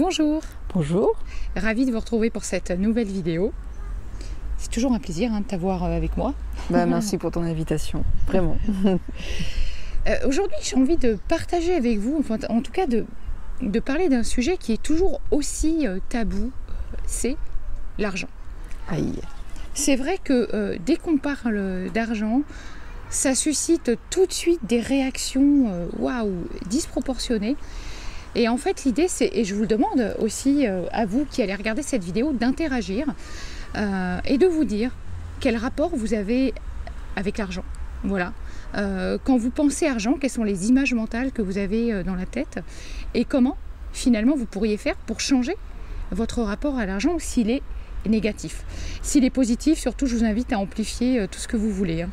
Bonjour. Bonjour. Ravie de vous retrouver pour cette nouvelle vidéo. C'est toujours un plaisir de t'avoir avec moi. Merci pour ton invitation, vraiment. Aujourd'hui, j'ai envie de partager avec vous, enfin, en tout cas de parler d'un sujet qui est toujours aussi tabou, c'est l'argent. Aïe. C'est vrai que dès qu'on parle d'argent, ça suscite tout de suite des réactions disproportionnées. Et en fait, l'idée, c'est, et je vous le demande aussi à vous qui allez regarder cette vidéo, d'interagir et de vous dire quel rapport vous avez avec l'argent. Voilà. Quand vous pensez argent, quelles sont les images mentales que vous avez dans la tête et comment, finalement, vous pourriez faire pour changer votre rapport à l'argent s'il est négatif. S'il est positif, surtout, je vous invite à amplifier tout ce que vous voulez.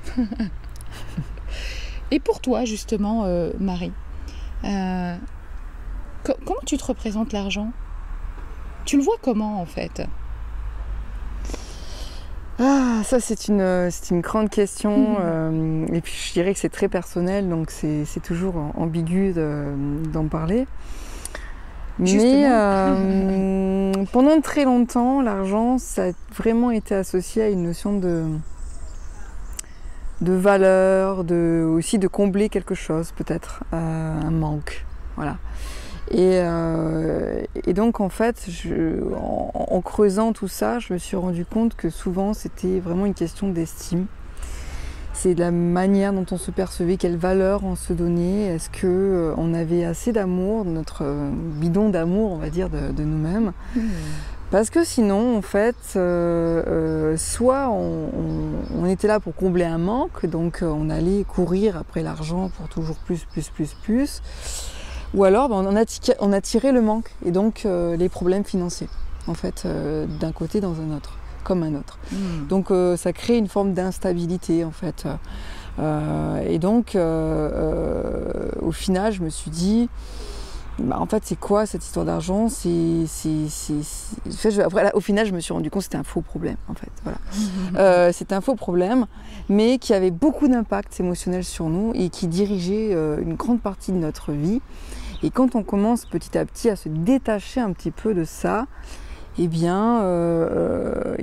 Et pour toi, justement, Marie, comment tu te représentes l'argent? Tu le vois comment, en fait? Ah, ça c'est une grande question. Et puis je dirais que c'est très personnel, donc c'est toujours ambigu d'en parler. Mais pendant très longtemps, l'argent, ça a vraiment été associé à une notion de valeur, aussi de combler quelque chose, peut-être, un manque. Voilà. Et donc en fait, en creusant tout ça, je me suis rendu compte que souvent c'était vraiment une question d'estime. C'est de la manière dont on se percevait, quelle valeur on se donnait, est-ce qu'on avait assez d'amour, notre bidon d'amour, on va dire, de nous-mêmes. Parce que sinon, en fait, soit on était là pour combler un manque, donc on allait courir après l'argent pour toujours plus. Ou alors on attirait le manque et donc les problèmes financiers, en fait, d'un côté dans un autre, comme un autre. Donc ça crée une forme d'instabilité, en fait. Et donc au final, je me suis dit, en fait, c'est quoi cette histoire d'argent? Après, au final, je me suis rendu compte que c'était un faux problème, en fait. Voilà. C'était un faux problème, mais qui avait beaucoup d'impact émotionnel sur nous et qui dirigeait une grande partie de notre vie. Et quand on commence petit à petit à se détacher un petit peu de ça, eh bien,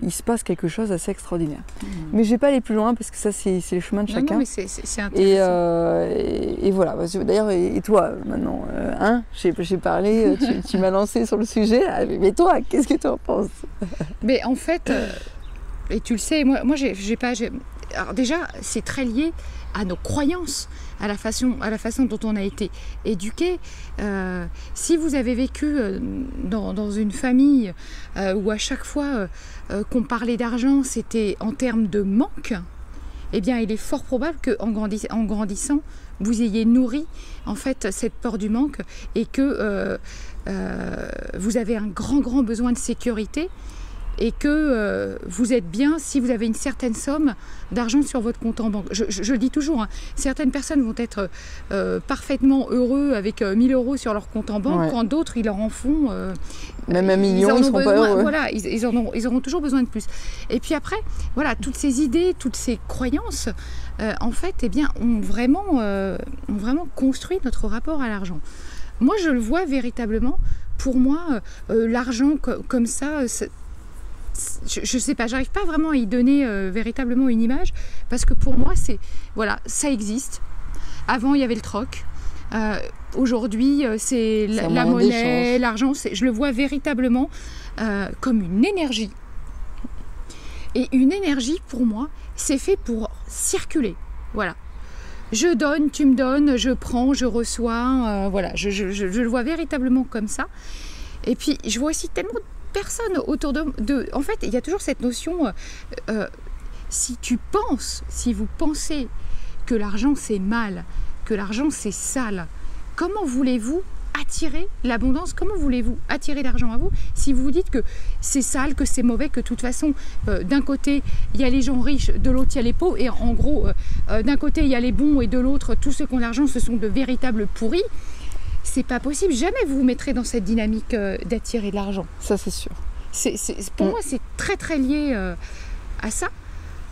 il se passe quelque chose d'assez extraordinaire. Mais je ne vais pas aller plus loin parce que ça, c'est le chemin de chacun. Non, mais c'est intéressant. Et voilà. D'ailleurs, et toi, maintenant, j'ai parlé, tu m'as lancé sur le sujet. Mais toi, qu'est-ce que tu en penses? Mais en fait, et tu le sais, moi j'ai pas... Alors déjà, c'est très lié à nos croyances, à la façon dont on a été éduqué. Si vous avez vécu dans une famille où à chaque fois qu'on parlait d'argent, c'était en termes de manque, eh bien, il est fort probable qu'en grandissant, vous ayez nourri en fait cette peur du manque et que vous avez un grand besoin de sécurité. Et que vous êtes bien si vous avez une certaine somme d'argent sur votre compte en banque. Je le dis toujours, hein, certaines personnes vont être parfaitement heureux avec 1000 € sur leur compte en banque, quand d'autres, ils leur en font... même 1 million, ils ne seront pas heureux. Voilà, ils auront toujours besoin de plus. Et puis après, voilà, toutes ces idées, toutes ces croyances, en fait, eh bien, ont vraiment construit notre rapport à l'argent. Moi, je le vois véritablement. Pour moi, l'argent comme ça... Je sais pas, j'arrive pas vraiment à y donner véritablement une image parce que pour moi c'est voilà, ça existe. Avant il y avait le troc, aujourd'hui c'est la monnaie, l'argent. Je le vois véritablement comme une énergie. Et une énergie pour moi c'est fait pour circuler. Voilà. Je donne, tu me donnes, je prends, je reçois. Voilà, je le vois véritablement comme ça. Et puis je vois aussi tellement personne autour de... En fait, il y a toujours cette notion, si vous pensez que l'argent c'est mal, que l'argent c'est sale, comment voulez-vous attirer l'abondance? Comment voulez-vous attirer l'argent à vous si vous vous dites que c'est sale, que c'est mauvais, que de toute façon, d'un côté, il y a les gens riches, de l'autre, il y a les pauvres, et en gros, d'un côté, il y a les bons, et de l'autre, tous ceux qui ont l'argent, ce sont de véritables pourris. C'est pas possible, jamais vous vous mettrez dans cette dynamique d'attirer de l'argent. Ça, c'est sûr. Pour moi, c'est très lié à ça.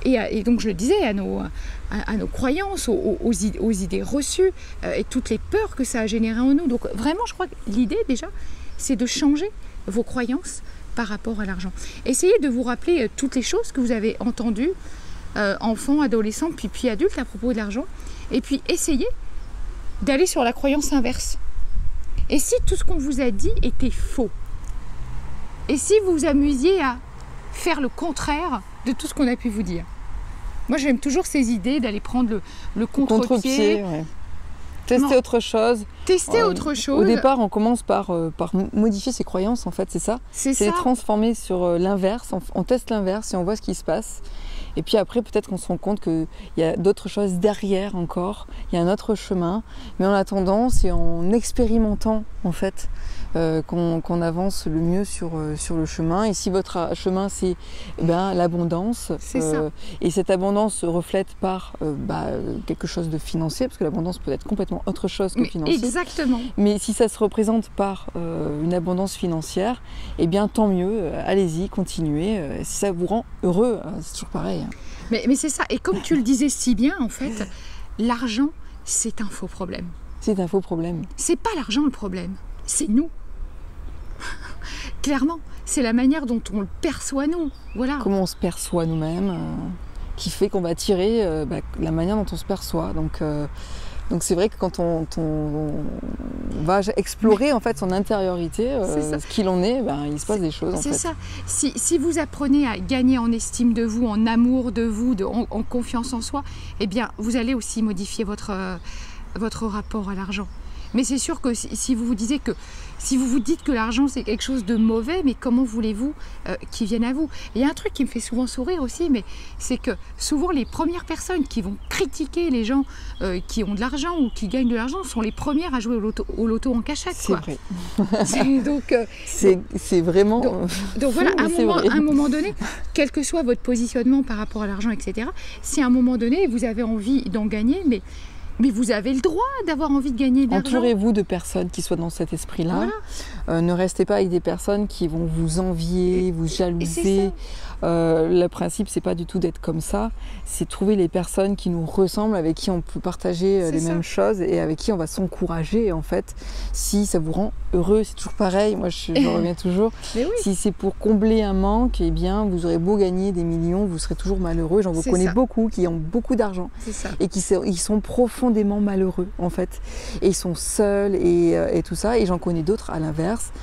Et donc, je le disais, à nos croyances, aux idées reçues et toutes les peurs que ça a généré en nous. Donc, vraiment, je crois que l'idée, déjà, c'est de changer vos croyances par rapport à l'argent. Essayez de vous rappeler toutes les choses que vous avez entendues, enfant, adolescent, puis adulte à propos de l'argent. Et puis essayez d'aller sur la croyance inverse. Et si tout ce qu'on vous a dit était faux? Et si vous vous amusiez à faire le contraire de tout ce qu'on a pu vous dire? Moi, j'aime toujours ces idées d'aller prendre le contre-pied. Ouais. Tester autre chose. Tester autre chose. Au départ, on commence par modifier ses croyances, en fait, c'est ça. C'est les transformer sur l'inverse. On teste l'inverse et on voit ce qui se passe. Et puis après, peut-être qu'on se rend compte qu'il y a d'autres choses derrière encore. Il y a un autre chemin. Mais en attendant, c'est en expérimentant, en fait, qu'on avance le mieux sur le chemin. Et si votre chemin, c'est l'abondance, et cette abondance se reflète par quelque chose de financier, parce que l'abondance peut être complètement autre chose que financier. Exactement. Mais si ça se représente par une abondance financière, eh bien tant mieux, allez-y, continuez. Si ça vous rend heureux, c'est toujours pareil. Mais c'est ça. Et comme tu le disais si bien, en fait, l'argent, c'est un faux problème. C'est un faux problème. C'est pas l'argent le problème, c'est nous. Clairement, c'est la manière dont on le perçoit nous. Voilà. Comment on se perçoit nous-mêmes, qui fait qu'on va tirer la manière dont on se perçoit. Donc c'est vrai que quand on va explorer en fait son intériorité, ce qu'il en est, il se passe des choses. C'est ça. Si vous apprenez à gagner en estime de vous, en amour de vous, en confiance en soi, eh bien vous allez aussi modifier votre rapport à l'argent. Mais c'est sûr que si vous vous dites que l'argent c'est quelque chose de mauvais, mais comment voulez-vous qu'il vienne à vous? Il y a un truc qui me fait souvent sourire aussi, mais c'est que souvent les premières personnes qui vont critiquer les gens qui ont de l'argent ou qui gagnent de l'argent sont les premières à jouer au loto en cachette. C'est vrai. C'est vraiment... Donc voilà, à un moment donné, quel que soit votre positionnement par rapport à l'argent, etc., si à un moment donné vous avez envie d'en gagner, mais vous avez le droit d'avoir envie de gagner de l'argent. Entourez-vous de personnes qui soient dans cet esprit-là. Voilà. Ne restez pas avec des personnes qui vont vous envier, vous jalouser. Le principe, c'est pas du tout d'être comme ça. C'est trouver les personnes qui nous ressemblent, avec qui on peut partager les mêmes choses et avec qui on va s'encourager, en fait. Si ça vous rend heureux, c'est toujours pareil. Moi, je reviens toujours. Oui. Si c'est pour combler un manque, eh bien, vous aurez beau gagner des millions, vous serez toujours malheureux. J'en connais beaucoup qui ont beaucoup d'argent et ils sont profondément malheureux, en fait. Et ils sont seuls et tout ça. Et j'en connais d'autres, à l'inverse,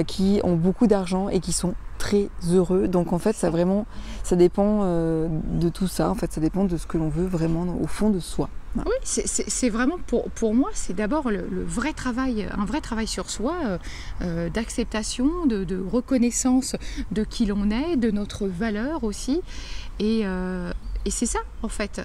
qui ont beaucoup d'argent et qui sont très heureux. Donc en fait, ça dépend de tout ça. En fait, ça dépend de ce que l'on veut vraiment au fond de soi. Voilà. Oui, c'est vraiment pour moi, c'est d'abord un vrai travail sur soi, d'acceptation, de reconnaissance de qui l'on est, de notre valeur aussi. Et c'est ça, en fait.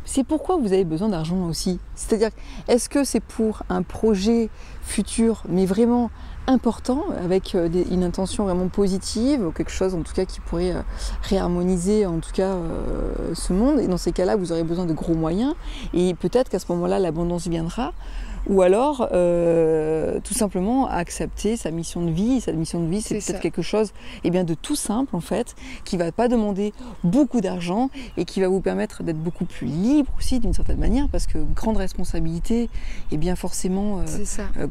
C'est pourquoi vous avez besoin d'argent aussi. C'est-à-dire, est-ce que c'est pour un projet futur, mais vraiment important, avec une intention vraiment positive, ou quelque chose en tout cas qui pourrait réharmoniser en tout cas ce monde? Et dans ces cas-là, vous aurez besoin de gros moyens, et peut-être qu'à ce moment-là, l'abondance viendra. Ou alors, tout simplement, accepter sa mission de vie. Sa mission de vie, c'est peut-être quelque chose de tout simple, en fait, qui ne va pas demander beaucoup d'argent et qui va vous permettre d'être beaucoup plus libre aussi, d'une certaine manière, parce que grande responsabilité et bien forcément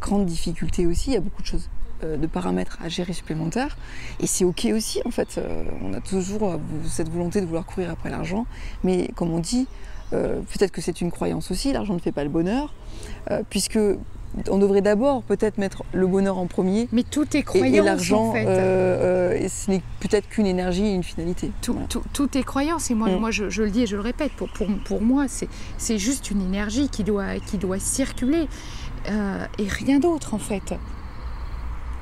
grande difficulté aussi. Il y a beaucoup de choses, de paramètres à gérer supplémentaires. Et c'est OK aussi, en fait. On a toujours cette volonté de vouloir courir après l'argent. Mais comme on dit, peut-être que c'est une croyance aussi, l'argent ne fait pas le bonheur, puisque on devrait d'abord peut-être mettre le bonheur en premier. Mais tout est croyance, et l'argent, en fait. Ce n'est peut-être qu'une énergie et une finalité. Tout est croyance. Et moi, je le dis et je le répète, pour moi, c'est juste une énergie qui doit circuler et rien d'autre, en fait.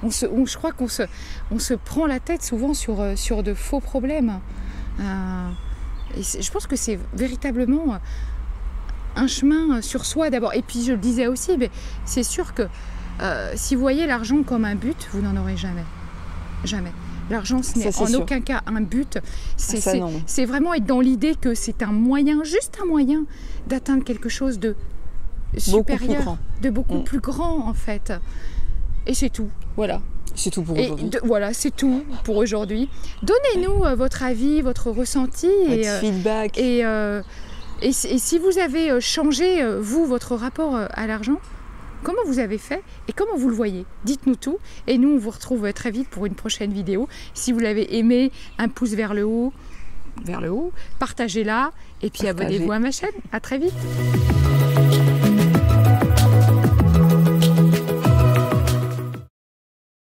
Je crois qu'on se prend la tête souvent sur de faux problèmes. Et je pense que c'est véritablement un chemin sur soi d'abord. Et puis je le disais aussi, mais c'est sûr que si vous voyez l'argent comme un but, vous n'en aurez jamais. Jamais. L'argent, ce n'est en aucun cas un but. C'est vraiment être dans l'idée que c'est un moyen, juste un moyen, d'atteindre quelque chose de supérieur, de beaucoup plus grand en fait. Et c'est tout, voilà. C'est tout pour aujourd'hui. Voilà, c'est tout pour aujourd'hui. Donnez-nous votre avis, votre ressenti. Votre feedback. Et si vous avez changé, vous, votre rapport à l'argent, comment vous avez fait et comment vous le voyez. Dites-nous tout et nous on vous retrouve très vite pour une prochaine vidéo. Si vous l'avez aimé, un pouce vers le haut, partagez-la et puis abonnez-vous à ma chaîne. À très vite.